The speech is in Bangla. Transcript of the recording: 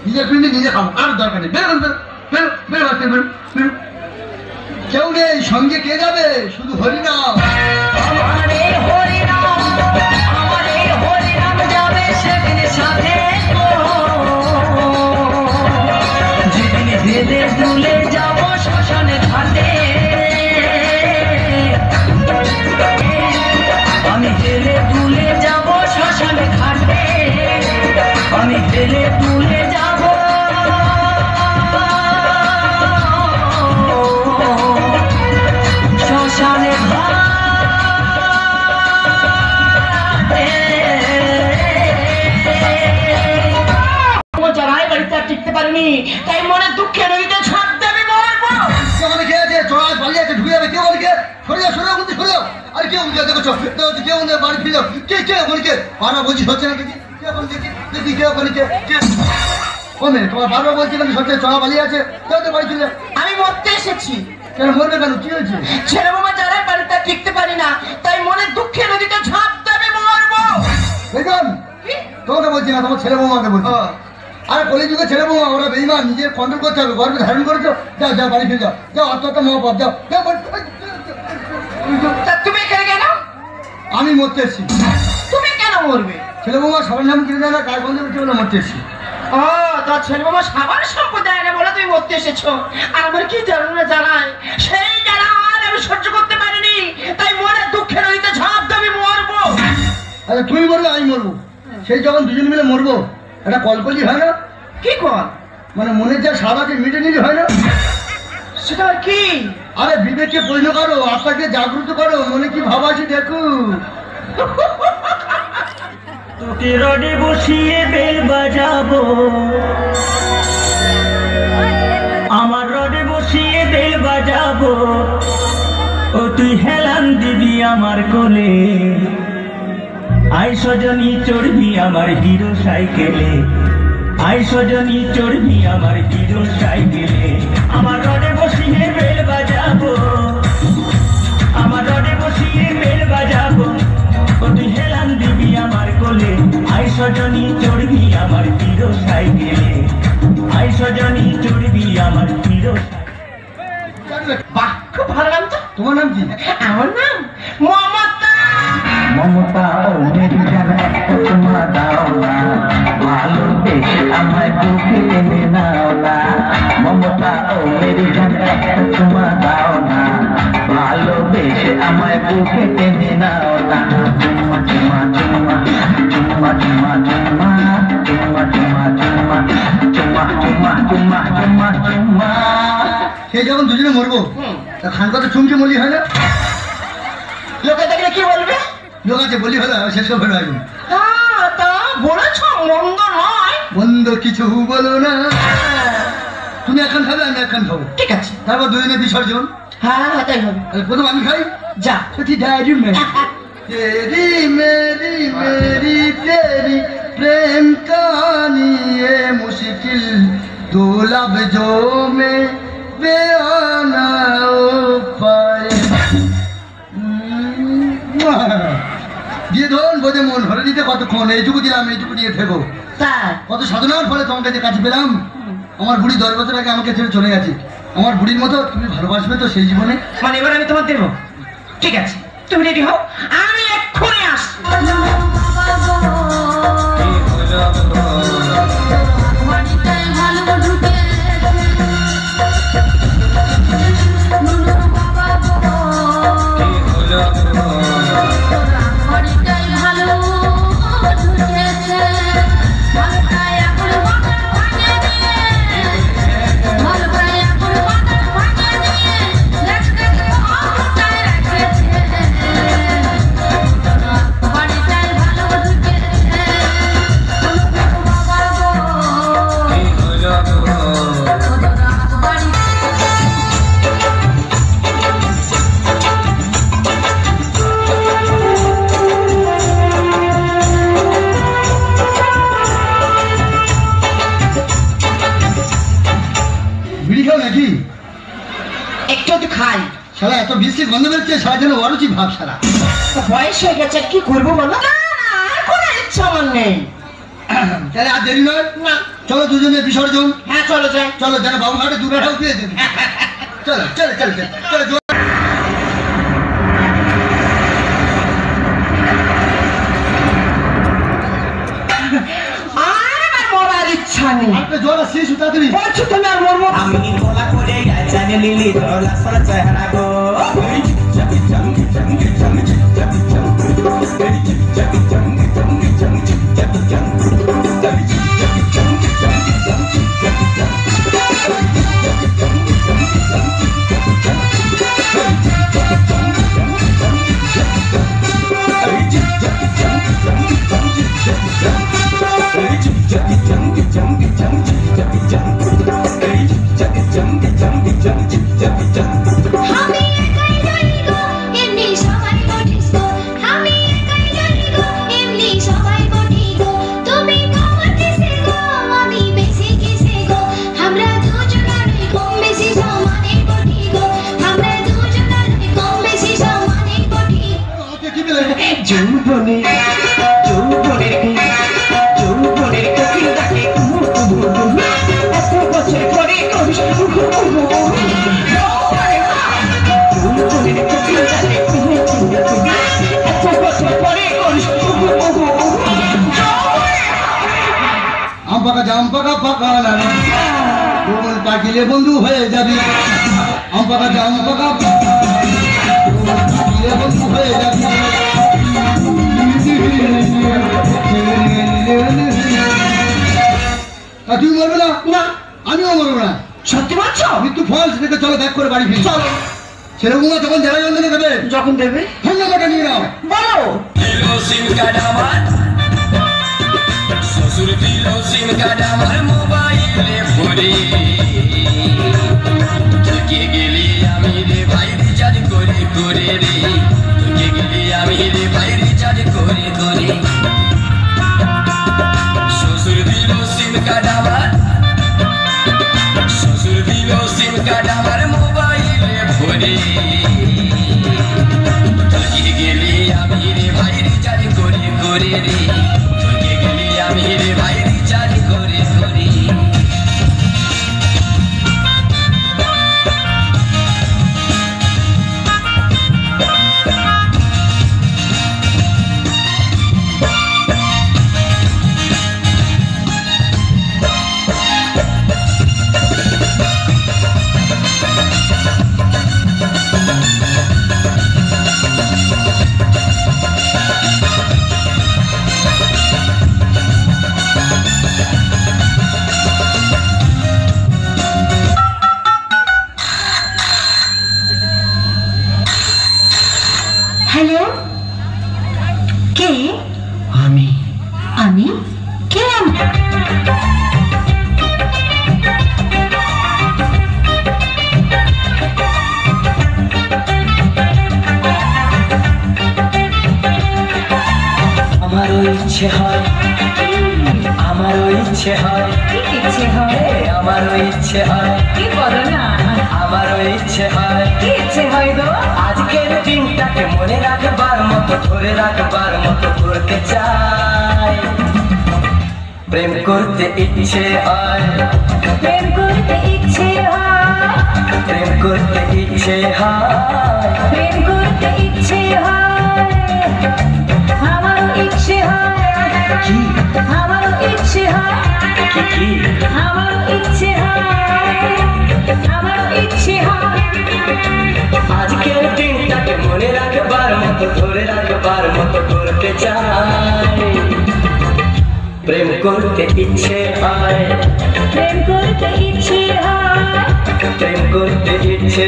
নিজের পিন্ডি নিজে খাবো, আর দরকার নেই। কেউ নেই সঙ্গে, কে যাবে? শুধু হরিনাম। ভুলে যাব শ্মশানে ঘাটে, আমি হেলে ভুলে যাব শ্মশানে ঘাটে, আমি হেলে ভুলে যাব শ্মশানে ঘাটে। যারাই বাড়িতে আর টিকতে পারিনি, তাই মনে দুঃখে নদীতে ঝাঁপ দেবে মরবো। কেমন খেয়ে আছে, চড়া পালিয়ে আছে, ঢুকে যাবে। কেউ বলকে সরে যাও, সরে যাও, সরে যাও। আর কেউ দেখো কেউ বাড়ি ফিরে যাও। কে বলকে বারবার বলছি হচ্ছে না, দেখি কে বলছে, দেখি কে বলছে কমে তোমার বারবার বলছি কেন সরছে, চড়া পালিয়ে আছে, কেউ তো বাড়ি ফিরে যাও। আমি মরতে এসেছি। কেন মরবে কেন, কি হয়েছে? ছেলে বাবা যারাই বাড়িতে আর টিকতে পারি না, তাই মনে দুঃখে নদীতে ঝাঁপ দেবে মরবো। দেখুন তোমাকে বলছি না, তোমার ছেলে বৌমাকে বলছি। আর কলিযুগে ছেলে বৌমা ওরা বেইমান, নিজের কন্ট্রোল করতে হবে, গর্বে ধারণ করেছো। যাও যাও বাড়ি ফিরে যাও, যাও আত্মহত্যা মহাপাপ, যাও যাও। তুমি এখানে কেন? আমি মরতে এসছি। তুমি কেন মরবে? ছেলে বৌমা সবার নাম কিনে দেয় না, কাজ বন্ধ করছে বলে মরতে এসছি। ও তোর ছেলে বাবা সাবান সম্প্রদায় না বলে তুমি মরতে এসেছো। আর আমার কি জানা জানায়, সেই জ্বালা আর আমি সহ্য করতে পারিনি, তাই মনে দুঃখে নদীতে ঝাঁপ দেবে মরবো। আচ্ছা তুমি মরবে আমি মরবো, সেই যখন দুজন মিলে মরবো একটা কলকলি হয় না? কি কর? মানে মনের যা সাদাকে মিটে নিলে হয় না? সেটা কি? আরে বিবেককে পরিণত করো, আত্মাকে জাগ্রত করো, মনে কি ভাব আছে দেখো। তোকে রডে বসিয়ে বেল বাজাবো, আমার রডে বসিয়ে বেল বাজাবো, ও তুই হেলান দিবি আমার কোলে, আই সজনী চড়বি আমার হিরো সাইকেলে, আই সজনী চড়বি আমার হিরো সাইকেলে, আমার রডে বসিয়ে বেল বাজাবো, আমার রডে বসিয়ে বেল বাজাবো, ও তুই হেলান দিবি আমার কোলে, আই সজনী চড়বি আমার হিরো সাইকেলে, আই সজনী চড়বি আমার হিরো সাইকেলে। বাহ, খুব ভালো নাম তো। তোমার নাম কি? আমার নাম মমতা। মমতা ও মেরি জান একটা চুমা দাও না, ভালোবেসে আমায় বুকে টেনে নাও না। মমতা ও মেরি জান একটা চুমা দাও না, ভালোবেসে আমায় বুকে টেনে নাও না। চুম্মা চুম্মা চুম্মা চুম্মা চুম্মা চুম্মা চুম্মা চুম্মা চুম্মা চুম্মা চুম্মা চুম্মা চুম্মা চুম্মা। সেই যখন দুজনে মরবো তা খান কথা চুমকে মলি হয় না? লোকে দেখলে কি বলবে? লোক আছে বলি হলো শেষ করে ফেরা আসবে। তা বলেছ মন্দ নয়। বন্ধ কিছু বলো না, তুমি এখন খাবে আমি এখন খাবো, ঠিক আছে। তারপর দুজনে বিসর্জন। হ্যাঁ তাই হবে। প্রথম আমি খাই। যা সত্যি ডায়েরি तेरी मेरी मेरी तेरी प्रेम कहानी ये मुश्किल दो लफ्जों में बयाना हो पाए। দিয়ে ধরুন বোঝে মন ভরে নিতে কতক্ষণ, এইটুকু দিলাম এইটুকু দিয়ে থেকো। কত সাধনার ফলে তোমাকে যে কাছে পেলাম। আমার বুড়ি 10 বছর আগে আমাকে ছেড়ে চলে গেছে। আমার বুড়ির মতো তুমি ভালোবাসবে তো সেই জীবনে? মানে এবার আমি তোমার দেবো। ঠিক আছে, তুমি রেডি হও, আমি এক্ষুনি আসছি। শালা এত বেশি গন্ধ বেরোচ্ছে, সারা যেন অরুচি ভাব। সারা বয়স হয়ে গেছে, কি করবো বলো? না কোনো ইচ্ছা আমার নেই। তাহলে আর দেরি নয়, না। চলো দুজনে বিসর্জন। হ্যাঁ চলো যাই। চলো যেন বাবুঘাটে দু বেটাও দিয়ে দেবে। চলো চলো চলো চলো চলো। আর আমার মরার ইচ্ছা নেই। একটা জল আসছে তাড়াতাড়ি। বলছো তুমি আর মরবো? আমি তোলা করে জানি লিলি তোলা সরা চেহারা গো আমি একাই জানি গো এমনি সবাই বটিস গো আমি একাই জানি গো এমনি সবাই বটি গো তুমি কমন কিসে গো আমি বেশি কিসে গো আমরা দুজনের কম বেশি সমানে বটি গো আমরা দুজনের কম বেশি সমানে বটি ওকে কি বলে? যৌবনে যৌবনের যৌবনের কোকিলটাকে এত বছর পরে করিস যৌবনের কোকিলটাকে এত বছর পরে করিস আম পাকা জাম পাকা পাকা নানা কোমল পাকিলে বন্ধু হয়ে যাবি। আম পাকা জাম পাকা কোমল পাকিলে বন্ধু হয়ে যাবি। তুই মরবে না? না। আমিও মরবো না। সত্যি বলছো? মৃত্যু ফল সেটাকে চলো ব্যাক করে বাড়ি ফিরি। চলো। ছেলেগুলো যখন জেলা যন্ত্রণা দেবে যখন দেবে ফোন নাম্বারটা নিয়ে নাও। বলো। সিম কার্ড আমার শ্বশুর দিল সিম কার্ড আমার মোবাইলে ভরে তোকে গেলি আমি রে ভাই রিচার্জ করে করে রে তোকে গেলি আমি রে ভাই রিচার্জ করে করে শ্বশুর দিল সিম কার্ড আমার শ্বশুর দিল সিম কার্ড আমার মোবাইলে ভরে তোকে গেলি আমি রে ভাই রিচার্জ করে করে রে তোকে গেলি আমি রে ভাই রিচার্জ করে করে হ্যালো কে? আমি আমি কে? আমারও ইচ্ছে হয় আমারও ইচ্ছে হয় কি ইচ্ছে হয়? আমারও ইচ্ছে হয় কি বলো না? আমারও ইচ্ছে হয় কি ইচ্ছে হয় গো? আজকের দিনটাকে মনে রাখবার মতো ধরে রাখবার মতো করতে চাই প্রেম করতে ইচ্ছে হয় প্রেম করতে ইচ্ছে হয় প্রেম করতে ইচ্ছে হয় প্রেম করতে ইচ্ছে হয় আমারও ইচ্ছে হয় কি আমারও ইচ্ছে হয় কি কি আমারও ইচ্ছে হয় আমারও ইচ্ছে হয় আজকের দিনটাকে মনে রাখবার মতো ধরে রাখবার মতো করতে চাই প্রেম করতে ইচ্ছে হয় প্রেম করতে ইচ্ছে হয় প্রেম করতে ইচ্ছে